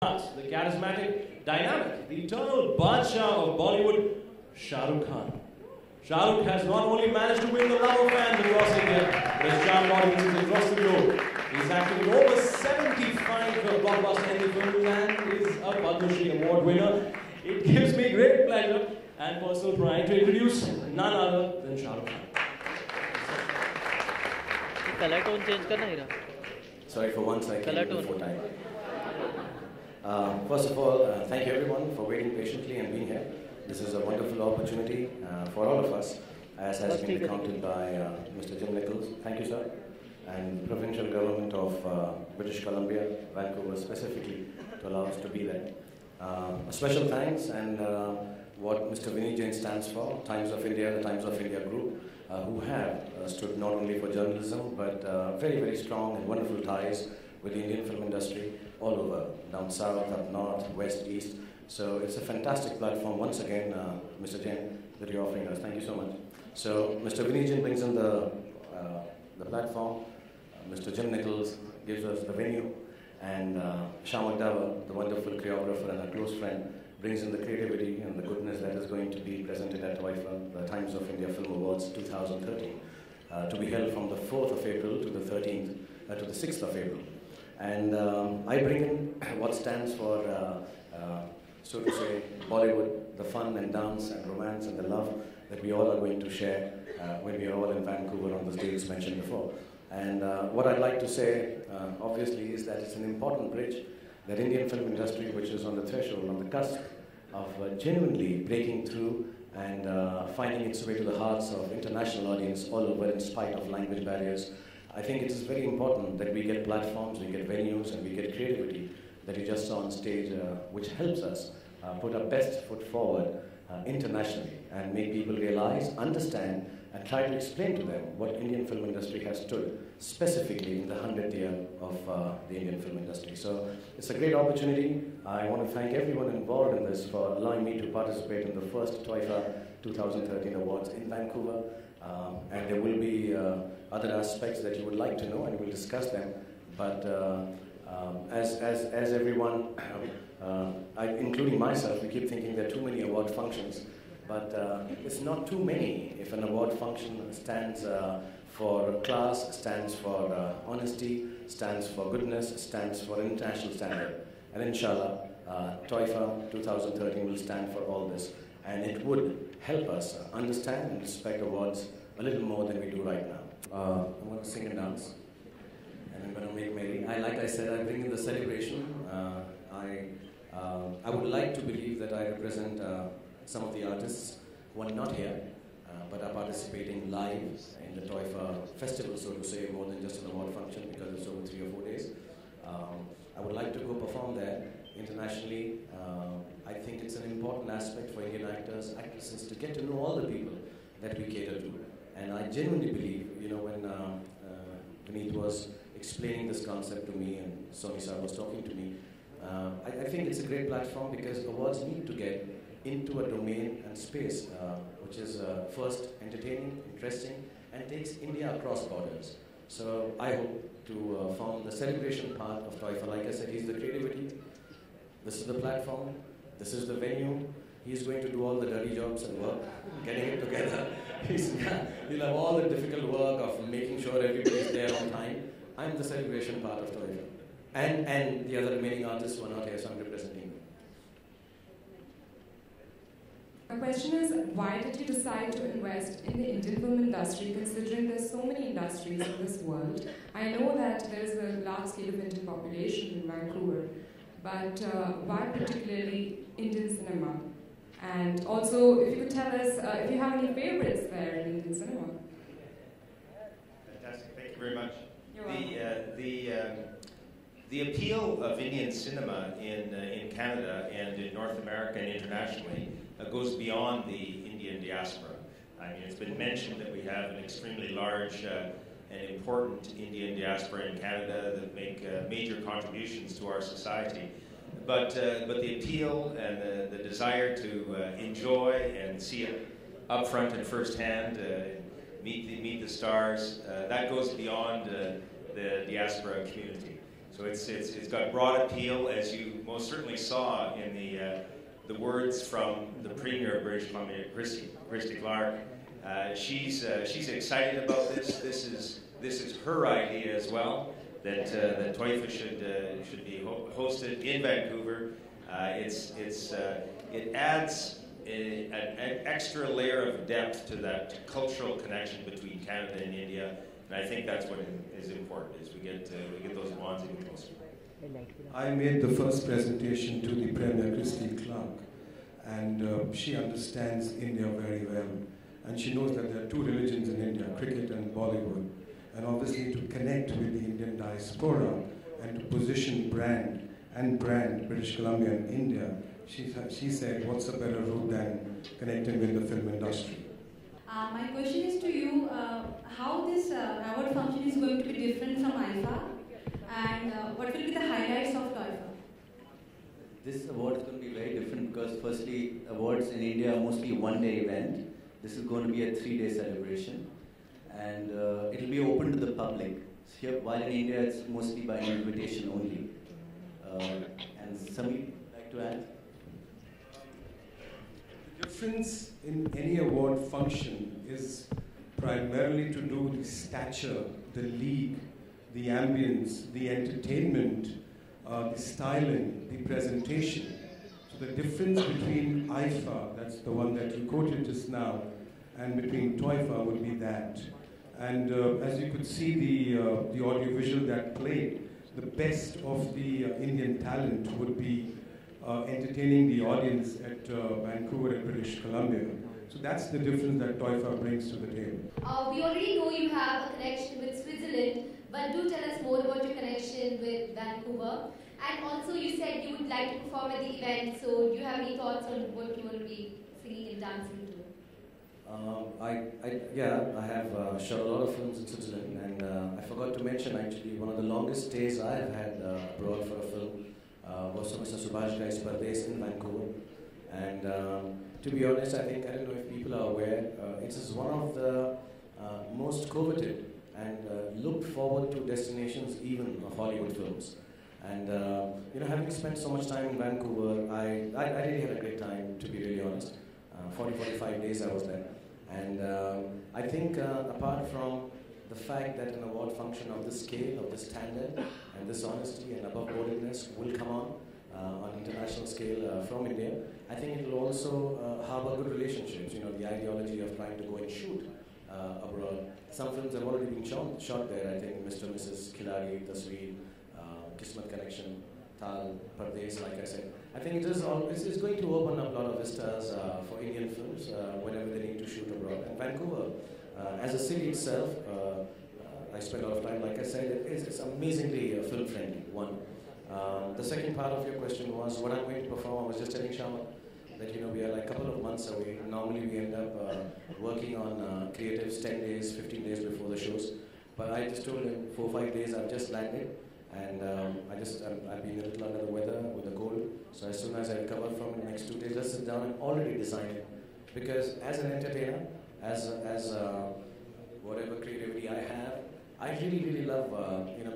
But the charismatic, dynamic, the eternal Badshah of Bollywood, Shahrukh Khan. Shahrukh has not only managed to win the love of fans across India, but has charmed audiences across the globe. He's acted in over 75 blockbuster Hindi films and is a Padma Shri Award winner. It gives me great pleasure and personal pride to introduce none other than Shahrukh Khan. Color tone change करना ही रहा. Sorry for once I came before time. First of all, thank you everyone for waiting patiently and being here. This is a wonderful opportunity for all of us, as has been recounted by Mr. Jim Nichols. Thank you, sir. And the provincial government of British Columbia, Vancouver specifically, to allow us to be there. A special thanks and what Mr. Vinny Jain stands for, Times of India, the Times of India group, who have stood not only for journalism, but very, very strong and wonderful ties with the Indian film industry all over, down south, up north, west, east. So it's a fantastic platform, once again, Mr. Jain, that you're offering us. Thank you so much. So Mr. Vinny Jain brings in the platform, Mr. Jim Nichols gives us the venue, and Shahrukh Khan, the wonderful choreographer and a close friend, brings in the creativity and the goodness that is going to be presented at Toifa, the Times of India Film Awards 2013, to be held from the 4th of April to the 13th, to the 6th of April. And I bring in what stands for, so to say, Bollywood, the fun and dance and romance and the love that we all are going to share when we are all in Vancouver on the dates mentioned before. And what I'd like to say, obviously, is that it's an important bridge that Indian film industry, which is on the threshold, on the cusp of genuinely breaking through and finding its way to the hearts of international audience all over in spite of language barriers. I think it is very important that we get platforms, we get venues, and we get creativity that you just saw on stage, which helps us put our best foot forward internationally and make people realize, understand, and try to explain to them what Indian film industry has stood specifically in the 100th year of the Indian film industry. So it's a great opportunity. I want to thank everyone involved in this for allowing me to participate in the first Toifa 2013 Awards in Vancouver. And there will be other aspects that you would like to know, and we'll discuss them. But as everyone, including myself, we keep thinking there are too many award functions. But it's not too many if an award function stands for class, stands for honesty, stands for goodness, stands for international standard. And inshallah, Toifa 2013 will stand for all this. And it would help us understand and respect awards a little more than we do right now. I'm going to sing and dance, and I'm going to make merry. Like I said, I bring in the celebration. I would like to believe that I represent some of the artists who are not here, but are participating live in the Toifa festival, so to say, more than just an award function, because it's over 3 or 4 days. I would like to go perform there internationally. I think it's an important aspect for Indian actors, actresses, to get to know all the people that we cater to. And I genuinely believe, when Vineet was explaining this concept to me and Soni sir was talking to me, I think it's a great platform because awards need to get into a domain and space which is first entertaining, interesting, and takes India across borders. So I hope to form the celebration part of Toifa. Like I said, he's the creativity, this is the platform, this is the venue. He's going to do all the dirty jobs and work, getting it together. He'll have all the difficult work of making sure everybody's there on time. I'm the celebration part of Toifa. And the other remaining artists who are not here, so I'm representing them. My question is, why did you decide to invest in the Indian film industry, considering there's so many industries in this world? I know that there is a large scale of Indian population in Vancouver, but why particularly Indian cinema? And also, if you could tell us if you have any favorites there in Indian cinema. Fantastic, thank you very much. You're welcome. The appeal of Indian cinema in Canada and in North America and internationally goes beyond the Indian diaspora. I mean, it's been mentioned that we have an extremely large and important Indian diaspora in Canada that make major contributions to our society. But the appeal and the desire to enjoy and see it up front and firsthand, meet the stars, that goes beyond the diaspora community. So it's got broad appeal, as you most certainly saw in the words from the Premier of British Columbia, Christy Clark. She's excited about this. This is her idea as well. That Toifa should be hosted in Vancouver. It adds an extra layer of depth to that cultural connection between Canada and India, and I think that's what is important. Is we get those bonds even closer. I made the first presentation to the Premier Christy Clark, and she understands India very well, and she knows that there are two religions in India: cricket and Bollywood. And obviously to connect with the Indian diaspora and to position brand British Columbia and India, she said, what's a better route than connecting with the film industry? My question is to you, how this award function is going to be different from IFA, and what will be the highlights of Toifa? This award is going to be very different because firstly, awards in India are mostly a one-day event. This is going to be a 3-day celebration. And it will be open to the public. So here, while in India, it's mostly by invitation only. And Samir, like to add? The difference in any award function is primarily to do with the stature, the league, the ambience, the entertainment, the styling, the presentation. So the difference between IFA, that's the one that you quoted just now, and between Toifa would be that. And as you could see, the audiovisual that played, the best of the Indian talent would be entertaining the audience at Vancouver and British Columbia. So that's the difference that Toifa brings to the table. We already know you have a connection with Switzerland, but do tell us more about your connection with Vancouver. And also you said you would like to perform at the event, so do you have any thoughts on what you will be singing and dancing to? I have shot a lot of films in Switzerland, and I forgot to mention actually one of the longest stays I have had abroad for a film was for Mr. Subhash Guy's birthdays in Vancouver. And to be honest, I don't know if people are aware, it is one of the most coveted and looked forward to destinations even of Hollywood films. And having spent so much time in Vancouver, I really had a great time, to be really honest. 45 days I was there. And I think apart from the fact that an award function of this scale, of this standard, and this honesty and above-boardedness will come on international scale from India, I think it will also harbor good relationships. The ideology of trying to go and shoot abroad. Some films have already been shot there. I think Mr. and Mrs. Khiladi, Tasveer, Kismet Connection, Tal, Pardes, like I said. I think it's going to open up a lot of vistas for Indian films whenever they need to shoot abroad. And Vancouver, as a city itself, I spent a lot of time, like I said, it's amazingly film-friendly, one. The second part of your question was what I'm going to perform. I was just telling Shama that we are like a couple of months away. Normally we end up working on creatives 10 days, 15 days before the shows. But I just told him 4 or 5 days I've just landed. And I've been a little under the weather with the cold. So as soon as I recover from the next 2 days, just sit down and already design it. Because as an entertainer, as whatever creativity I have, I really, really love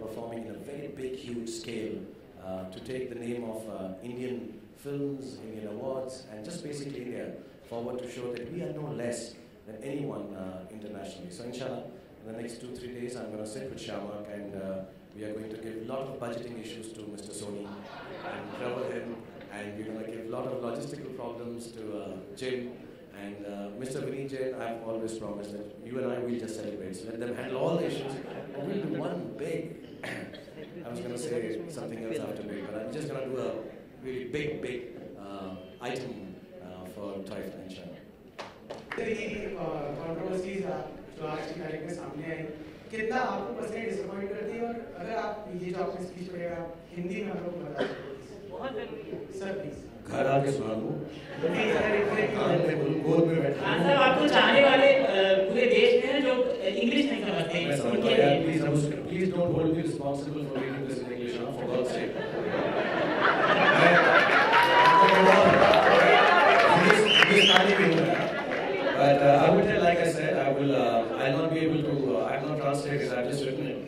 performing in a very big, huge scale to take the name of Indian films, Indian awards, and just basically India forward to show that we are no less than anyone internationally. So inshallah, in the next 2-3 days, I'm going to sit with Shahrukh and we are going to give a lot of budgeting issues to Mr. Soni and trouble him, and we're going to give a lot of logistical problems to Jim. And Mr. Vinny Jain, I've always promised that you and I will just celebrate. So let them handle all the issues, and we'll do one big. I was going to say something else after big, but I'm just going to do a really big item for Toifa, inshallah. Controversies जो आज की तारीख में सामने आई, कितना आपको personally disappoint करती है, और अगर आप ये जो आपने स्पीच पढ़ेगा हिंदी में हम लोग बता सकते बहुत जरूरी है सर प्लीज घर आके सुना दूं गोद में बैठा सर आपको चाहने वाले पूरे देश में जो इंग्लिश नहीं समझते मैं समझता यार please don't hold me responsible for reading this in English for God's sake But I will tell, like I said, I'll not be able to, I have not translated it, I've just written it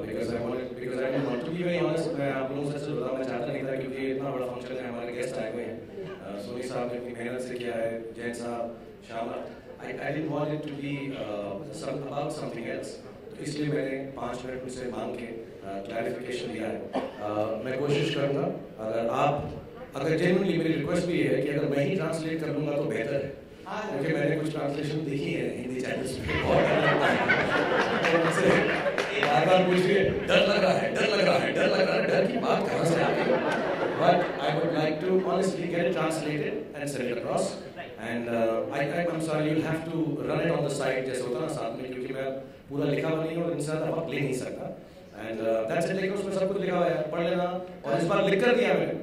because I don't want to be very honest. Function में हमारे guest आए हुए हैं, सोनी साहब ने अपनी मेहनत से किया है, जैन साहब, Shyama, I didn't want it to be about something else. तो इसलिए मैंने 5 मिनट उनसे मांग के क्लैरिफिकेशन दिया है। मैं कोशिश करूँगा, अगर जेन्युइनली मेरी रिक्वेस्ट भी है कि अगर मैं ही ट्रांसलेट कर लूँगा तो बेहतर है, क्योंकि मैंने कुछ ट्रांसलेशन देखी है हिंदी चैनल्स पे, बहुत डर लगता है, बार-बार मुझे डर लग रहा है, डर लग रहा है, डर लग रहा है, डर की बात कहाँ से आ गई? But I would like to honestly get it translated and send it across. And I'm sorry, you'll have to run it on the side जैसे होता ना साथ में, क्योंकि मैं पूरा लिखा हुआ नहीं हूँ और इंसान वक्त ले नहीं सकता। And that's it, लेकिन उसमें सब कुछ लिखा हुआ है, पढ़ लेना। और इस बार लिख कर दिया मैंने,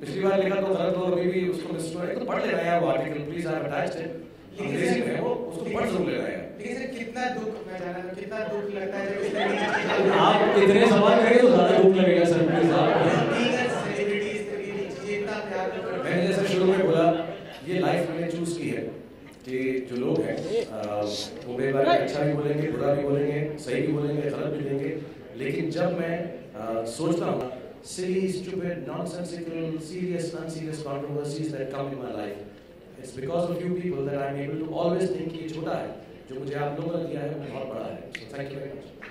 पिछली बार लिखा तो गलत हो, अभी भी उसको मिस हो, तो पढ़ लेना यार वो article, please I have attached it, अंग्रेजी में है वो, उसको पढ़ जरूर लेना यार। लेकिन सर कितना दुख, मैं जाना था कितना दुख लगता है जब इस तरीके आप इतने सवाल करेंगे तो ज़्यादा दुख लगेगा सर, प्लीज आप। मैंने जैसे शुरू में बोला, ये लाइफ मैंने चूज की है कि जो लोग हैं वो मेरे बारे में अच्छा भी बोलेंगे, बुरा भी बोलेंगे, सही भी बोलेंगे, गलत भी देंगे, लेकिन जब मैं सोचता हूँ silly, stupid, nonsensical, serious, unserious controversies that come in my life, it's because of you people that I'm able to always think कि छोटा है, जो मुझे आप लोगों ने दिया है वो बहुत बड़ा है। So thank you very much.